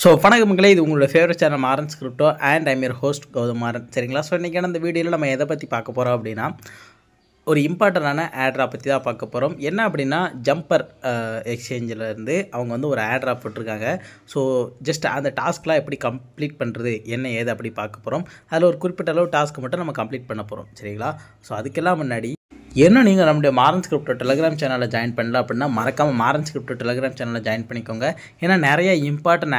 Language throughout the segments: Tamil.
ஸோ வணக்கம் மக்களே, இது உங்களோட favourite channel Maran's crypto and I'm your host Gautham Maran. சரிங்களா? ஸோ இன்றைக்கான இந்த வீடியோவில் நம்ம எதை பற்றி பார்க்க போகிறோம் அப்படின்னா, ஒரு இம்பார்ட்டண்டான ஆட்ரா பற்றி தான் பார்க்க போகிறோம். என்ன அப்படின்னா, ஜம்பர் எக்ஸ்சேஞ்சிலேருந்து அவங்க வந்து ஒரு ஆட்ரா போட்டிருக்காங்க. ஸோ ஜஸ்ட் அந்த டாஸ்க்லாம் எப்படி கம்ப்ளீட் பண்ணுறது, என்ன ஏது அப்படி பார்க்க போகிறோம். அதில் ஒரு குறிப்பிட்ட அளவு டாஸ்க்கு மட்டும் நம்ம கம்ப்ளீட் பண்ண போகிறோம். சரிங்களா? ஸோ அதுக்கெல்லாம் முன்னாடி இன்னும் நீங்கள் நம்முடைய மாறன்ஸ் கிரிப்டோ டெலிகிராம் சேனலில் ஜாயின் பண்ணல அப்படின்னா மறக்காமல் மாறன்ஸ் கிரிப்டோ டெலிகிராம் சேனலில் ஜாயின் பண்ணிக்கோங்க. ஏன்னா நிறைய இம்பார்ட்டன்ட்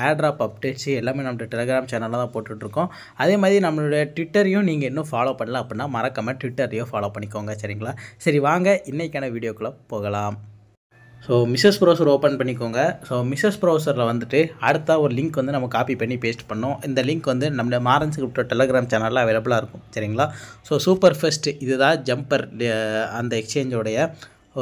ஆட்ராப் அப்டேட்ஸு எல்லாமே நம்மளுடைய டெலிகிராம் சேனலில் தான் போட்டுட்ருக்கோம். அதே மாதிரி நம்மளுடைய ட்விட்டரையும் நீங்கள் இன்னும் ஃபாலோ பண்ணல அப்படின்னா மறக்காமல் ட்விட்டரையும் ஃபாலோ பண்ணிக்கோங்க. சரிங்களா? சரி, வாங்க இன்றைக்கான வீடியோக்குள்ளே போகலாம். ஸோ மிஸ்ஸஸ் ப்ரௌசர் ஓப்பன் பண்ணிக்கோங்க. ஸோ மிஸ்ஸஸ் ப்ரௌசரில் வந்துட்டு அடுத்த ஒரு லிங்க் வந்து நம்ம காப்பி பண்ணி பேஸ்ட் பண்ணோம். இந்த லிங்க் வந்து நம்ம மாறன்ஸ் கிரிப்டோ டெலிகிராம் சேனலில் அவைலபிளாக இருக்கும். சரிங்களா? ஸோ சூப்பர் ஃபெஸ்ட் இதுதான் ஜம்பர் அந்த எக்ஸ்சேஞ்சோடைய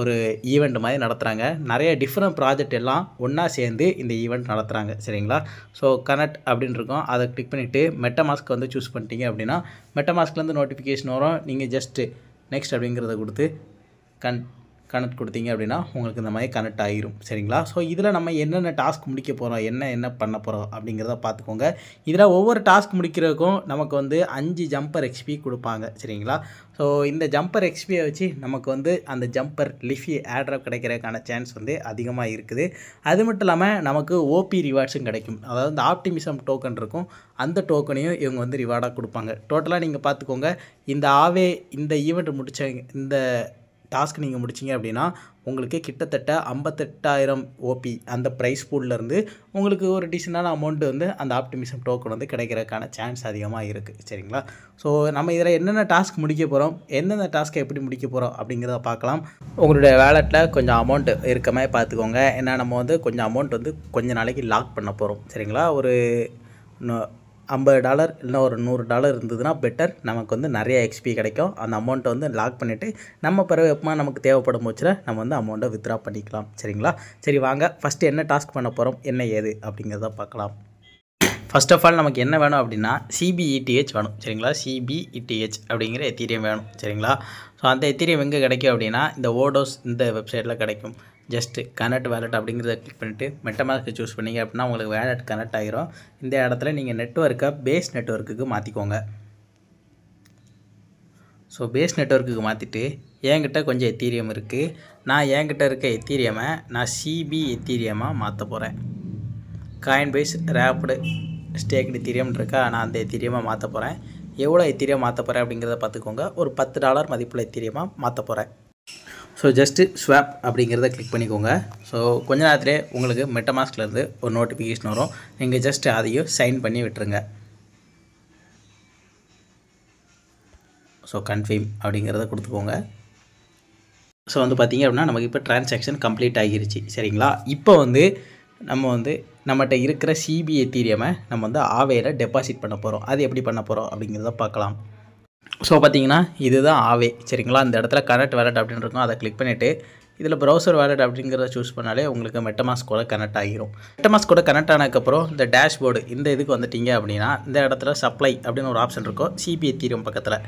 ஒரு ஈவெண்ட் மாதிரி நடத்துகிறாங்க. நிறைய டிஃப்ரெண்ட் ப்ராஜெக்ட் எல்லாம் ஒன்றா சேர்ந்து இந்த ஈவெண்ட் நடத்துகிறாங்க. சரிங்களா? ஸோ கனெக்ட் அப்படின்னு இருக்கும், அதை கிளிக் பண்ணிவிட்டு மெட்டமாஸ்க் வந்து சூஸ் பண்ணிட்டீங்க அப்படின்னா மெட்டமாஸ்க்லேருந்து நோட்டிஃபிகேஷன் வரும். நீங்கள் ஜஸ்ட்டு நெக்ஸ்ட் அப்படிங்கிறத கொடுத்து கனெக்ட் கொடுத்தீங்க அப்படின்னா உங்களுக்கு இந்த மாதிரி கனெக்ட் ஆகிரும். சரிங்களா? ஸோ இதில் நம்ம என்னென்ன டாஸ்க் முடிக்க போகிறோம், என்ன பண்ண போகிறோம் அப்படிங்கிறத பார்த்துக்கோங்க. இதில் ஒவ்வொரு டாஸ்க் முடிக்கிறதுக்கும் நமக்கு வந்து 5 ஜம்பர் எக்ஸ்பி கொடுப்பாங்க. சரிங்களா? ஸோ இந்த ஜம்பர் எக்ஸ்பியை வச்சு நமக்கு வந்து அந்த ஜம்பர் லிஃபி ஆட்ராப் கிடைக்கிறதுக்கான சான்ஸ் வந்து அதிகமாக இருக்குது. அது மட்டும் இல்லாமல் நமக்கு ஓபி ரிவார்ட்ஸும் கிடைக்கும். அதாவது இந்த ஆப்டிமிசம் டோக்கன் இருக்கும், அந்த டோக்கனையும் இவங்க வந்து ரிவார்டாக கொடுப்பாங்க. டோட்டலாக நீங்கள் பார்த்துக்கோங்க, இந்த ஈவெண்ட் முடித்த இந்த டாஸ்க் நீங்கள் முடிச்சிங்க அப்படின்னா உங்களுக்கு கிட்டத்தட்ட 58,000 ஓபி அந்த ப்ரைஸ் பூல்லேருந்து உங்களுக்கு ஒரு டீசெண்டான அமௌண்ட்டு வந்து அந்த ஆப்டிமிசம் டோக்கன் வந்து கிடைக்கிறதுக்கான சான்ஸ் அதிகமாக இருக்குது. சரிங்களா? ஸோ நம்ம இதில் என்னென்ன டாஸ்க் முடிக்க போகிறோம், எந்தெந்த டாஸ்க்கை எப்படி முடிக்க போகிறோம் அப்படிங்கிறத பார்க்கலாம். உங்களுடைய வேலெட்டில் கொஞ்சம் அமௌண்ட் இருக்க மாதிரி பார்த்துக்கோங்க. ஏன்னா நம்ம வந்து கொஞ்சம் அமௌண்ட் வந்து கொஞ்சம் நாளைக்கு லாக் பண்ண போகிறோம். சரிங்களா? ஒரு $50 இல்லைனா ஒரு $100 இருந்ததுன்னா பெட்டர். நமக்கு வந்து நிறைய எக்ஸ்பி கிடைக்கும். அந்த அமௌண்ட்டை வந்து லாக் பண்ணிவிட்டு நம்ம பிறகு எப்போ நமக்கு தேவைப்படும் போச்சுல நம்ம வந்து அமௌண்ட்டை வித்ட்ரா பண்ணிக்கலாம். சரிங்களா? சரி, வாங்க ஃபஸ்ட்டு என்ன டாஸ்க் பண்ண போகிறோம், என்ன ஏது அப்படிங்கிறத பார்க்கலாம். ஃபர்ஸ்ட் ஆஃப் ஆல் நமக்கு என்ன வேணும் அப்படின்னா CBETH வேணும். சரிங்களா? CBETH அப்படிங்கிற எத்தீரியம் வேணும். சரிங்களா? ஸோ அந்த எத்தீரியம் எங்கே கிடைக்கும் அப்படின்னா இந்த ஓடோஸ் இந்த வெப்சைட்டில் கிடைக்கும். ஜஸ்ட்டு கனெக்ட் வேலட் அப்படிங்கிறத கிளிக் பண்ணிவிட்டு மெட்டமாஸ்க்கு சூஸ் பண்ணிங்க அப்படின்னா உங்களுக்கு வேலட் கனெக்ட் ஆகிரும். இந்த இடத்துல நீங்கள் நெட்வொர்க்கை பேஸ் நெட்வொர்க்குக்கு மாற்றிக்கோங்க. ஸோ பேஸ் நெட்வொர்க்குக்கு மாற்றிட்டு என்கிட்ட கொஞ்சம் எத்தீரியம் இருக்குது. நான் என்கிட்ட இருக்க எத்தீரியமை நான் CB எத்தீரியமாக மாற்ற போகிறேன். Coinbase wrapped staked Ethereum இருக்கா, நான் அந்த எத்தீரியமாக மாற்ற போகிறேன். எவ்வளோ எத்தீரியம் மாற்ற போகிறேன் அப்படிங்கிறத பார்த்துக்கோங்க. ஒரு $10 மதிப்புள்ள எத்தீரியமாக மாற்ற போகிறேன். ஸோ ஜஸ்ட்டு ஸ்வாப் அப்படிங்கிறத கிளிக் பண்ணிக்கோங்க. ஸோ கொஞ்ச நேரத்திலே உங்களுக்கு மெட்டமாஸ்க்லேருந்து ஒரு நோட்டிஃபிகேஷன் வரும். நீங்கள் ஜஸ்ட்டு அதையும் சைன் பண்ணி விட்டுருங்க. ஸோ கன்ஃபார்ம் அப்படிங்கிறத கொடுத்துக்கோங்க. ஸோ வந்து பார்த்திங்க அப்படின்னா நமக்கு இப்போ ட்ரான்சாக்ஷன் கம்ப்ளீட் ஆகிருச்சு. சரிங்களா? இப்போ வந்து நம்மகிட்ட இருக்கிற CB எத்தீரியமை நம்ம வந்து ஆவேயில் டெபாசிட் பண்ண போகிறோம். அது எப்படி பண்ண போகிறோம் அப்படிங்கிறத பார்க்கலாம். ஸோ பார்த்தீங்கன்னா இதுதான் ஆவே. சரிங்களா? இந்த இடத்துல கனெக்ட் வேலட் அப்படின்னு இருக்கும், அதை கிளிக் பண்ணிவிட்டு இதில் ப்ரௌசர் வேலட் அப்படிங்கிறத சூஸ் பண்ணாலே உங்களுக்கு மெட்டமாஸ்கோட கனெக்ட் ஆகிரும். மெட்டமாஸ்கோட கனெக்ட் ஆனதுக்கப்புறம் இந்த டேஷ்போர்டு இந்த இதுக்கு வந்துட்டீங்க அப்படின்னா இந்த இடத்துல சப்ளை அப்படின்னு ஒரு ஆப்ஷன் இருக்கும் CB எத்தீரியம் பக்கத்தில்.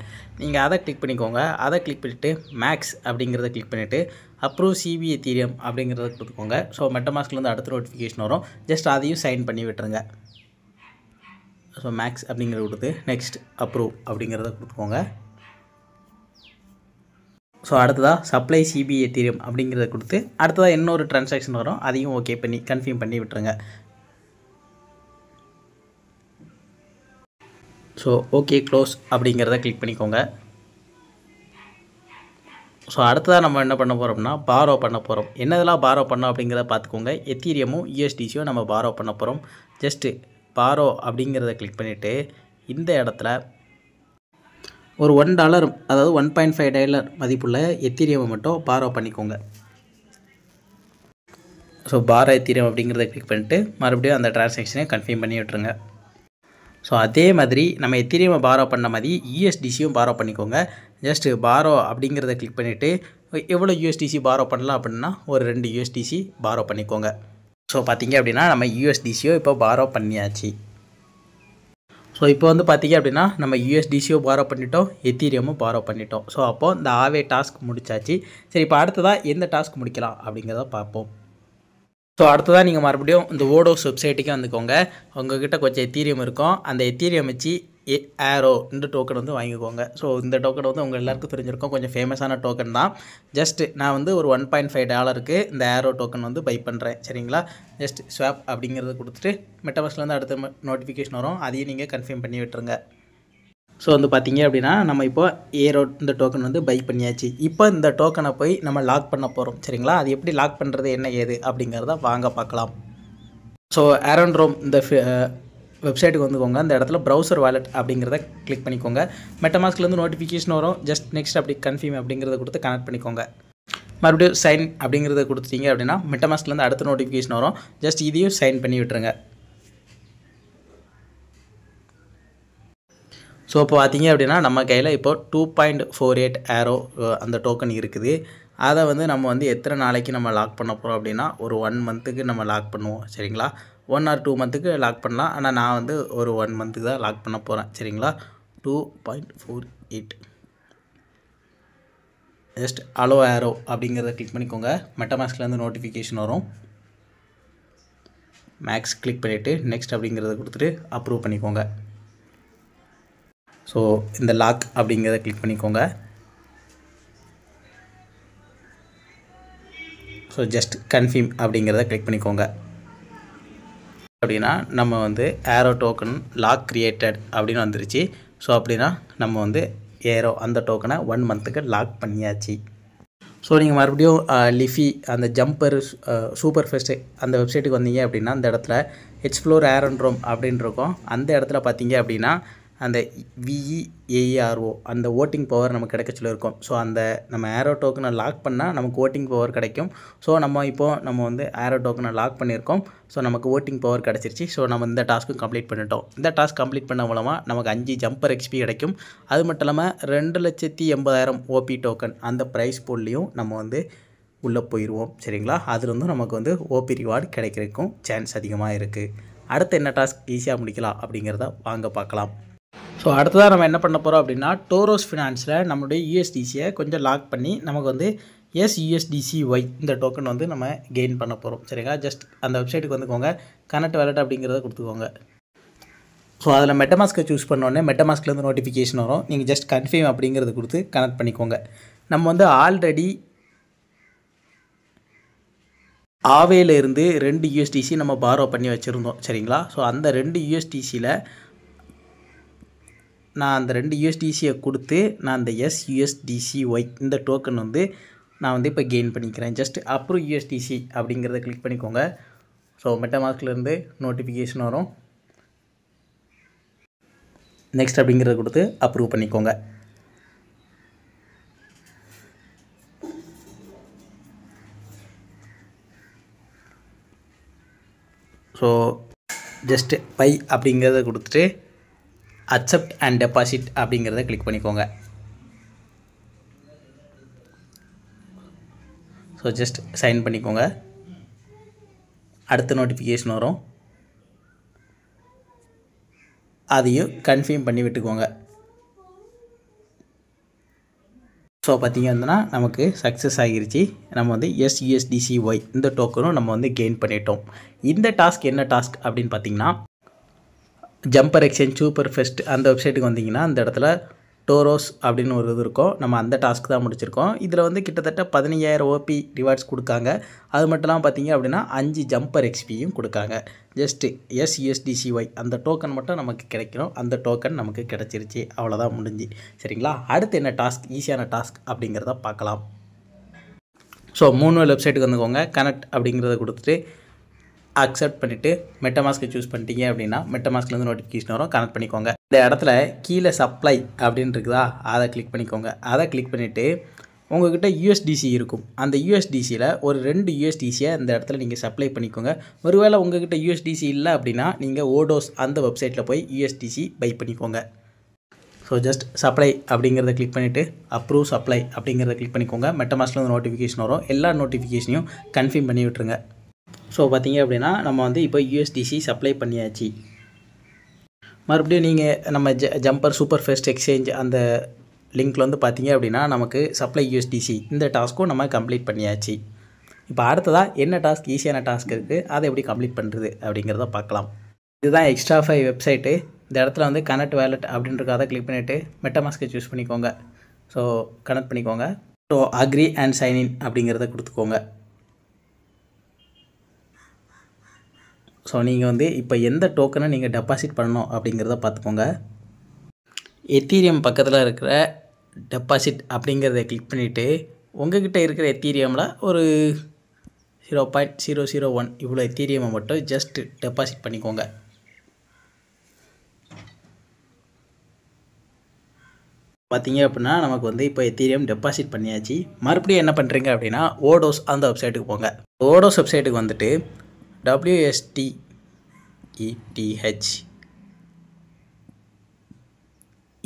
நீங்கள் அதை கிளிக் பண்ணிக்கோங்க. அதை கிளிக் பண்ணிவிட்டு மேக்ஸ் அப்படிங்கிறத கிளிக் பண்ணிவிட்டு அப்ரூவ் CB எத்தீரியம் அப்படிங்கிறத கொடுத்துக்கோங்க. ஸோ மெட்டமாஸ்க்லேருந்து அடுத்த நோட்டிஃபிகேஷன் வரும். ஜஸ்ட் அதையும் சைன் பண்ணி விட்டுருங்க. ஸோ மேக்ஸ் அப்படிங்கிறத கொடுத்து நெக்ஸ்ட் அப்ரூவ் அப்படிங்கிறத கொடுத்துக்கோங்க. ஸோ அடுத்ததாக சப்ளை CB எத்தீரியம் அப்படிங்கிறத கொடுத்து அடுத்ததாக இன்னொரு ட்ரான்சாக்ஷன் வரும், அதையும் ஓகே பண்ணி கன்ஃபார்ம் பண்ணி விட்டுருங்க. ஸோ ஓகே க்ளோஸ் அப்படிங்கிறத கிளிக் பண்ணிக்கோங்க. ஸோ அடுத்ததாக நம்ம என்ன பண்ண போகிறோம்னா பாரோ பண்ண போகிறோம். என்னதெல்லாம் பாரோ பண்ணோம் அப்படிங்கிறத பார்த்துக்கோங்க. எத்தீரியமும் USDCயும் நம்ம பாரோ பண்ண போகிறோம். ஜஸ்ட்டு பாரோ அப்படிங்கிறத கிளிக் பண்ணிவிட்டு இந்த இடத்துல ஒரு $1 அதாவது $1.5 மதிப்புள்ள எத்தீரியமை மட்டும் பாரோ பண்ணிக்கோங்க. ஸோ பாரோ எத்தீரியம் அப்படிங்கிறத கிளிக் பண்ணிவிட்டு மறுபடியும் அந்த ட்ரான்சாக்ஷனை கன்ஃபார்ம் பண்ணி விட்டுருங்க. ஸோ அதே மாதிரி நம்ம எத்தீரியமை பாரோ பண்ண மாதிரி USDCயும் பாரோ பண்ணிக்கோங்க. ஜஸ்ட்டு பாரோ அப்படிங்கிறத கிளிக் பண்ணிவிட்டு எவ்வளோ USDC பாரோ பண்ணலாம் அப்படின்னா ஒரு 2 USDC பாரோ பண்ணிக்கோங்க. ஸோ பார்த்திங்க அப்படின்னா நம்ம USDCயும் இப்போ பாரோ பண்ணியாச்சு. ஸோ இப்போ வந்து பார்த்திங்க அப்படின்னா நம்ம USDCயும் பாரோ பண்ணிட்டோம், எத்தீரியமும் பாரோ பண்ணிட்டோம். ஸோ அப்போது இந்த ஆவே டாஸ்க் முடிச்சாச்சு. சரி, இப்போ அடுத்ததாக எந்த டாஸ்க் முடிக்கலாம் அப்படிங்கிறத பார்ப்போம். ஸோ அடுத்ததான் நீங்கள் மறுபடியும் இந்த ஓடோஸ் வெப்சைட்டுக்கே வந்துக்கோங்க. உங்கள்கிட்ட கொஞ்சம் எத்தீரியம் இருக்கும். அந்த எத்தீரியம் வச்சு ஏரோ இந்த டோக்கன் வந்து வாங்கிக்கோங்க. ஸோ இந்த டோக்கன் வந்து உங்கள் எல்லாருக்கும் தெரிஞ்சிருக்கும், கொஞ்சம் ஃபேமஸான டோக்கன் தான். ஜஸ்ட் நான் வந்து ஒரு $1.5 இந்த ஏரோ டோக்கன் வந்து பை பண்ணுறேன். சரிங்களா? ஜஸ்ட் ஸ்வாப் அப்படிங்கிறத கொடுத்துட்டு மெட்டாமாஸ்க்லேருந்து அடுத்த நோட்டிஃபிகேஷன் வரும், அதையும் நீங்கள் கன்ஃபார்ம் பண்ணி விட்டுருங்க. ஸோ வந்து பார்த்தீங்க அப்படின்னா நம்ம இப்போ ஏரோ இந்த டோக்கன் வந்து பை பண்ணியாச்சு. இப்போ இந்த டோக்கனை போய் நம்ம லாக் பண்ண போகிறோம். சரிங்களா? அது எப்படி லாக் பண்ணுறது, என்ன ஏது அப்படிங்கிறத வாங்க பார்க்கலாம். ஸோ ஏரோண்ட்ரோம் இந்த வெப்சைட்டுக்கு வந்துக்கோங்க. அந்த இடத்துல ப்ரௌசர் வாலெட் அப்படிங்கிறத கிளிக் பண்ணிக்கோங்க. மெட்டாமாஸ்க்லேருந்து நோட்டிஃபிகேஷன் வரும். ஜஸ்ட் நெக்ஸ்ட் அப்படி கன்ஃபார்ம் அப்படிங்கிறத கொடுத்து கனெக்ட் பண்ணிக்கோங்க. மறுபடியும் சைன் அப்படிங்கிறத கொடுத்துட்டீங்க அப்படின்னா மெட்டாமாஸ்க்லேருந்து அடுத்த நோட்டிஃபிகேஷன் வரும். ஜஸ்ட் இதையும் சைன் பண்ணி விட்டுருங்க. ஸோ இப்போ பார்த்தீங்க அப்படின்னா நம்ம கையில் இப்போ 2.48 ஏரோ அந்த டோக்கன் இருக்குது. அதை வந்து நம்ம வந்து எத்தனை நாளைக்கு நம்ம லாக் பண்ண போகிறோம் அப்படின்னா ஒரு 1 மந்த்துக்கு நம்ம லாக் பண்ணுவோம். சரிங்களா? 1 or 2 மந்த்துக்கு லாக் பண்ணலாம். ஆனால் நான் வந்து ஒரு 1 மந்த்துக்கு தான் லாக் பண்ண போகிறேன். சரிங்களா? 2.48 ஜஸ்ட் அலோ ஏரோ அப்படிங்கிறத கிளிக் பண்ணிக்கோங்க. மெட்டாமாஸ்க்லேருந்து நோட்டிஃபிகேஷன் வரும். மேக்ஸ் கிளிக் பண்ணிவிட்டு நெக்ஸ்ட் அப்படிங்கிறத கொடுத்துட்டு அப்ரூவ் பண்ணிக்கோங்க. ஸோ இந்த லாக் அப்படிங்கிறத கிளிக் பண்ணிக்கோங்க. ஸோ ஜஸ்ட் கன்ஃபார்ம் அப்படிங்கிறத கிளிக் பண்ணிக்கோங்க. அப்படின்னா நம்ம வந்து ஏரோ டோக்கன் லாக் கிரியேட்டட் அப்படின்னு வந்துருச்சு. ஸோ அப்படின்னா நம்ம வந்து ஏரோ அந்த டோக்கனை 1 மந்த்துக்கு லாக் பண்ணியாச்சு. ஸோ நீங்கள் மறுபடியும் லிஃபி அந்த ஜம்பர் சூப்பர் ஃபெஸ்ட்டு அந்த வெப்சைட்டுக்கு வந்தீங்க அப்படின்னா அந்த இடத்துல எக்ஸ்ப்ளோர் ஏரோண்ட்ரோம் அப்படின்னு இருக்கும். அந்த இடத்துல பார்த்தீங்க அப்படின்னா அந்த VEARO அந்த ஓட்டிங் பவர் நமக்கு கிடைக்க சொல்லியிருக்கோம். ஸோ அந்த நம்ம ஏரோ டோக்கனை லாக் பண்ணால் நமக்கு ஓட்டிங் பவர் கிடைக்கும். ஸோ நம்ம வந்து ஏரோ டோக்கனை லாக் பண்ணியிருக்கோம். ஸோ நமக்கு ஓட்டிங் பவர் கிடச்சிருச்சு. ஸோ நம்ம இந்த டாஸ்க்கும் கம்ப்ளீட் பண்ணிட்டோம். இந்த டாஸ்க் கம்ப்ளீட் பண்ண மூலமாக நமக்கு 5 ஜம்பர் XP கிடைக்கும். அது மட்டும் இல்லாமல் 2,80,000 OP டோக்கன் அந்த ப்ரைஸ் போல்லையும் நம்ம வந்து உள்ளே போயிடுவோம். சரிங்களா? அதுலேருந்து நமக்கு வந்து OP ரிவார்டு கிடைக்கிறதுக்கும் சான்ஸ் அதிகமாக இருக்குது. அடுத்து என்ன டாஸ்க் ஈஸியாக முடிக்கலாம் அப்படிங்கிறத வாங்க பார்க்கலாம். ஸோ அடுத்ததாக நம்ம என்ன பண்ண போகிறோம் அப்படின்னா டோரோஸ் ஃபினான்ஸில் நம்மளுடைய USDCயை கொஞ்சம் லாக் பண்ணி நமக்கு வந்து USDCY இந்த டோக்கன் வந்து நம்ம கெயின் பண்ண போகிறோம். சரிங்களா? ஜஸ்ட் அந்த வெப்சைட்டுக்கு வந்துக்கோங்க. கனெக்ட் வாலெட் அப்படிங்கிறத கொடுத்துக்கோங்க. ஸோ அதில் மெட்டாமாஸ்க்கை சூஸ் பண்ணோடனே மெட்டாமாஸ்க்லேருந்து நோட்டிஃபிகேஷன் வரும். நீங்கள் ஜஸ்ட் கன்ஃபார்ம் அப்படிங்கிறது கொடுத்து கனெக்ட் பண்ணிக்கோங்க. நம்ம வந்து ஆல்ரெடி ஆவேலேருந்து 2 USDC நம்ம பாரோ பண்ணி வச்சுருந்தோம். சரிங்களா? ஸோ அந்த 2 USDCயில் நான் அந்த 2 USDCயை கொடுத்து நான் அந்த USDCY இந்த டோக்கன் வந்து நான் வந்து இப்போ கெயின் பண்ணிக்கிறேன். ஜஸ்ட் அப்ரூவ் USDC அப்படிங்கிறத கிளிக் பண்ணிக்கோங்க. ஸோ மெட்டாமாஸ்க்லேருந்து நோட்டிஃபிகேஷன் வரும். நெக்ஸ்ட் அப்படிங்கிறத கொடுத்து அப்ரூவ் பண்ணிக்கோங்க. ஸோ ஜஸ்ட்டு பை அப்படிங்கிறத கொடுத்துட்டு அக்செப்ட் அண்ட் டெபாசிட் அப்படிங்கிறத கிளிக் பண்ணிக்கோங்க. ஸோ ஜஸ்ட் சைன் பண்ணிக்கோங்க. அடுத்த நோட்டிஃபிகேஷன் வரும், அதையும் கன்ஃபார்ம் பண்ணி விட்டுக்கோங்க. ஸோ பார்த்திங்க அப்படின்னா நமக்கு சக்ஸஸ் ஆகிருச்சு. நம்ம வந்து USDCY இந்த டோக்கனும் நம்ம வந்து கெயின் பண்ணிட்டோம். இந்த டாஸ்க் என்ன டாஸ்க் அப்படின்னு பார்த்திங்கன்னா ஜம்பர் எக்ஸ்சேஞ்ச் சூப்பர் ஃபெஸ்ட் அந்த வெப்சைட்டுக்கு வந்தீங்கன்னா அந்த இடத்துல டோரோஸ் அப்படின்னு ஒரு இது இருக்கும். நம்ம அந்த டாஸ்க் தான் முடிச்சிருக்கோம். இதில் வந்து கிட்டத்தட்ட 15,000 OP ரிவார்ட்ஸ் கொடுக்காங்க. அது மட்டும் இல்லாமல் பார்த்தீங்க அப்படின்னா 5 ஜம்பர் XPயும் கொடுக்காங்க. ஜஸ்ட்டு USDCY அந்த டோக்கன் மட்டும் நமக்கு கிடைக்கணும். அந்த டோக்கன் நமக்கு கிடச்சிருச்சு. அவ்வளோதான் முடிஞ்சு. சரிங்களா? அடுத்து என்ன டாஸ்க், ஈஸியான டாஸ்க் அப்படிங்கிறத பார்க்கலாம். ஸோ 3 வெப்சைட்டுக்கு வந்துக்கோங்க. கனெக்ட் அப்படிங்கிறத கொடுத்துட்டு அக்செப்ட் பண்ணிவிட்டு மெட்டாமாஸ்க்கை சூஸ் பண்ணிட்டீங்க அப்படின்னா மெட்டாமாஸ்க்லேருந்து நோட்டிஃபிகேஷன் வரும். கனெக்ட் பண்ணிக்கோங்க. இந்த இடத்துல கீழே சப்ளை அப்படின்னு இருக்குதா, அதை கிளிக் பண்ணிக்கோங்க. அதை கிளிக் பண்ணிவிட்டு உங்கள்கிட்ட USDC இருக்கும். அந்த USDCயில் ஒரு 2 USDCயை இந்த இடத்துல நீங்கள் சப்ளை பண்ணிக்கோங்க. ஒருவேளை உங்கள்கிட்ட USDC இல்லை அப்படின்னா நீங்கள் ஓடோஸ் அந்த வெப்சைட்டில் போய் USDC பை பண்ணிக்கோங்க. ஸோ ஜஸ்ட் சப்ளை அப்படிங்கிறத கிளிக் பண்ணிவிட்டு அப்ரூவ் சப்ளை அப்படிங்கிறத கிளிக் பண்ணிக்கோங்க. மெட்டாமாஸ்க்லேருந்து நோட்டிஃபிகேஷன் வரும். எல்லா நோட்டிஃபிகேஷனையும் கன்ஃபார்ம் பண்ணி விட்டுருங்க. ஸோ பார்த்திங்க அப்படின்னா நம்ம வந்து இப்போ USDC சப்ளை பண்ணியாச்சு. மறுபடியும் நீங்கள் நம்ம ஜம்பர் சூப்பர் ஃபெஸ்ட் எக்ஸ்சேஞ்ச் அந்த லிங்க்கில் வந்து பார்த்தீங்க அப்படின்னா நமக்கு சப்ளை USDC இந்த டாஸ்க்கும் நம்ம கம்ப்ளீட் பண்ணியாச்சு. இப்போ அடுத்ததாக என்ன டாஸ்க் ஈஸியான டாஸ்க் இருக்குது, அதை எப்படி கம்ப்ளீட் பண்ணுறது அப்படிங்கிறத பார்க்கலாம். இதுதான் எக்ஸ்ட்ராஃபை வெப்சைட்டு. இந்த இடத்துல வந்து கனெக்ட் வேலட் அப்படின்றத அதை கிளிக் பண்ணிவிட்டு மெட்டாமாஸ்க்கை சூஸ் பண்ணிக்கோங்க. ஸோ கனெக்ட் பண்ணிக்கோங்க. ஸோ அக்ரி அண்ட் சைன்இன் அப்படிங்கிறத கொடுத்துக்கோங்க. ஸோ நீங்கள் வந்து இப்போ எந்த டோக்கனை நீங்கள் டெபாசிட் பண்ணணும் அப்படிங்கிறத பார்த்துக்கோங்க. எத்தீரியம் பக்கத்தில் இருக்கிற டெபாசிட் அப்படிங்கிறத கிளிக் பண்ணிவிட்டு உங்கள்கிட்ட இருக்கிற எத்தீரியமில் ஒரு 0.001 இவ்வளோ எத்தீரியமை மட்டும் ஜஸ்ட் டெபாசிட் பண்ணிக்கோங்க. பார்த்தீங்க அப்படின்னா நமக்கு வந்து இப்போ எத்தீரியம் டெபாசிட் பண்ணியாச்சு. மறுபடியும் என்ன பண்ணுறீங்க அப்படின்னா ஓடோஸ் அந்த வெப்சைட்டுக்கு போங்க. ஓடோஸ் வெப்சைட்டுக்கு வந்துட்டு WSTETH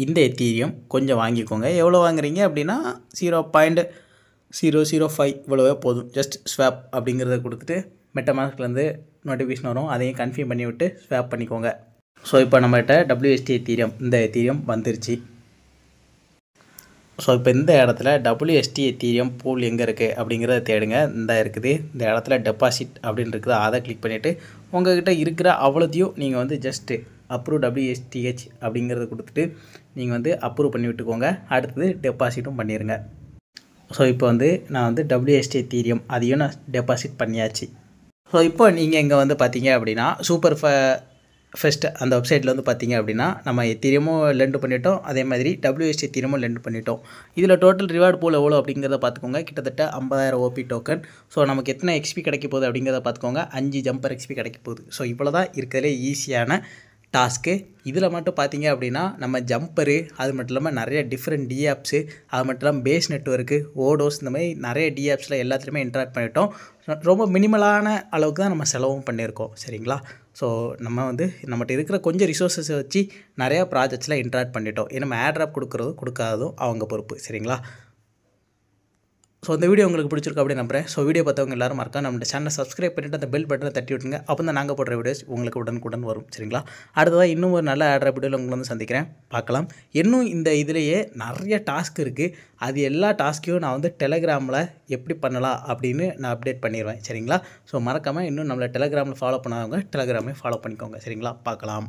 இந்த எத்தீரியம் கொஞ்சம் வாங்கிக்கோங்க. எவ்வளோ வாங்குறீங்க அப்படின்னா 0.005 இவ்வளோவே போதும். ஜஸ்ட் ஸ்வாப் அப்படிங்கிறத கொடுத்துட்டு மெட்டாமாஸ்க்லேருந்து நோட்டிஃபிகேஷன் வரும், அதையும் கன்ஃபார்ம் பண்ணி விட்டு ஸ்வாப் பண்ணிக்கோங்க. ஸோ இப்போ நம்மகிட்ட WST எத்தீரியம் இந்த எத்தீரியம் வந்துருச்சு. ஸோ இப்போ இந்த இடத்துல WST எத்தீரியம் பூல் எங்கே இருக்குது அப்படிங்கிறத தேடுங்க. இந்த இருக்குது, இந்த இடத்துல டெபாசிட் அப்படின்னு இருக்குது, அதை கிளிக் பண்ணிவிட்டு உங்கள்கிட்ட இருக்கிற அவ்வளோத்தையும் நீங்கள் வந்து ஜஸ்ட்டு அப்ரூவ் WSTH அப்படிங்கிறத கொடுத்துட்டு நீங்கள் வந்து அப்ரூவ் பண்ணி விட்டுக்கோங்க. அடுத்தது டெபாசிட்டும் பண்ணிடுங்க. ஸோ இப்போ வந்து நான் வந்து WST எத்தீரியம் அதையும் நான் டெபாசிட் பண்ணியாச்சு. ஸோ இப்போ நீங்கள் இங்கே வந்து பார்த்தீங்க அப்படின்னா சூப்பர் ஃபெஸ்ட் அந்த வெப்சைட்டில் வந்து பார்த்தீங்க அப்படின்னா நம்ம எத்தீரியமும் லெண்ட் பண்ணிட்டோம், அதே மாதிரி WST எத்தீரியமும் லெண்ட் பண்ணிட்டோம். இதில் டோட்டல் ரிவார்டு பூல் எவ்வளோ அப்படிங்கிறத பார்த்துக்கோங்க. கிட்டத்தட்ட 50,000 OP டோக்கன். ஸோ நமக்கு எத்தனை XP கிடைக்க போகுது அப்படிங்கிறத பார்த்துக்கோங்க. 5 ஜம்பர் XP கிடைக்க போகுது. ஸோ இவ்வளோ தான் இருக்கிறதுலே ஈஸியான டாஸ்க்கு. இதில் மட்டும் பார்த்தீங்க அப்படின்னா நம்ம ஜம்பரு, அது மட்டும் இல்லாமல் நிறைய டிஃப்ரெண்ட் டிஆப்ஸு, அது மட்டும் இல்லாமல் பேஸ் நெட்வொர்க்கு, ஓடோஸ், இந்த மாதிரி நிறைய டிஆப்ஸில் எல்லாத்துலேயுமே இன்ட்ராக்ட் பண்ணிட்டோம். ரொம்ப மினிமலான அளவுக்கு தான் நம்ம செலவும் பண்ணியிருக்கோம். சரிங்களா? ஸோ நம்ம வந்து நம்மகிட்ட இருக்கிற கொஞ்சம் ரிசோர்ஸஸை வச்சு நிறையா ப்ராஜெக்ட்ஸில் இன்ட்ராக்ட் பண்ணிட்டோம். நம்ம ஏர்ட்ராப் கொடுக்குறதும் கொடுக்காததும் அவங்க பொறுப்பு. சரிங்களா? ஸோ இந்த வீடியோ உங்களுக்கு பிடிச்சிருக்கு அப்படின்னு நம்புறேன். ஸோ வீடியோ பார்த்தவங்க எல்லாரும் மறக்காம நம்ம சேனலை சப்ஸ்கிரைப் பண்ணிவிட்டு அந்த பெல் பட்டனை தட்டி விட்டுங்க. அப்போ தான் நாங்கள் போடுற வீடியோஸ் உங்களுக்கு உடனுக்குடன் வரும். சரிங்களா? அடுத்ததாக இன்னும் ஒரு நல்ல ஆட்ரா வீடியோவில் உங்களை வந்து சந்திக்கிறேன். பார்க்கலாம். இன்னும் இந்த இதிலேயே நிறைய டாஸ்க் இருக்குது. அது எல்லா டாஸ்க்கையும் நான் வந்து டெலகிராமில் எப்படி பண்ணலாம் அப்படின்னு நான் அப்டேட் பண்ணிடுவேன். சரிங்களா? ஸோ மறக்காமல் இன்னும் நம்மளை டெலகிராமில் ஃபாலோ பண்ணாதவங்க டெலகிராமே ஃபாலோ பண்ணிக்கோங்க. சரிங்களா? பார்க்கலாம்.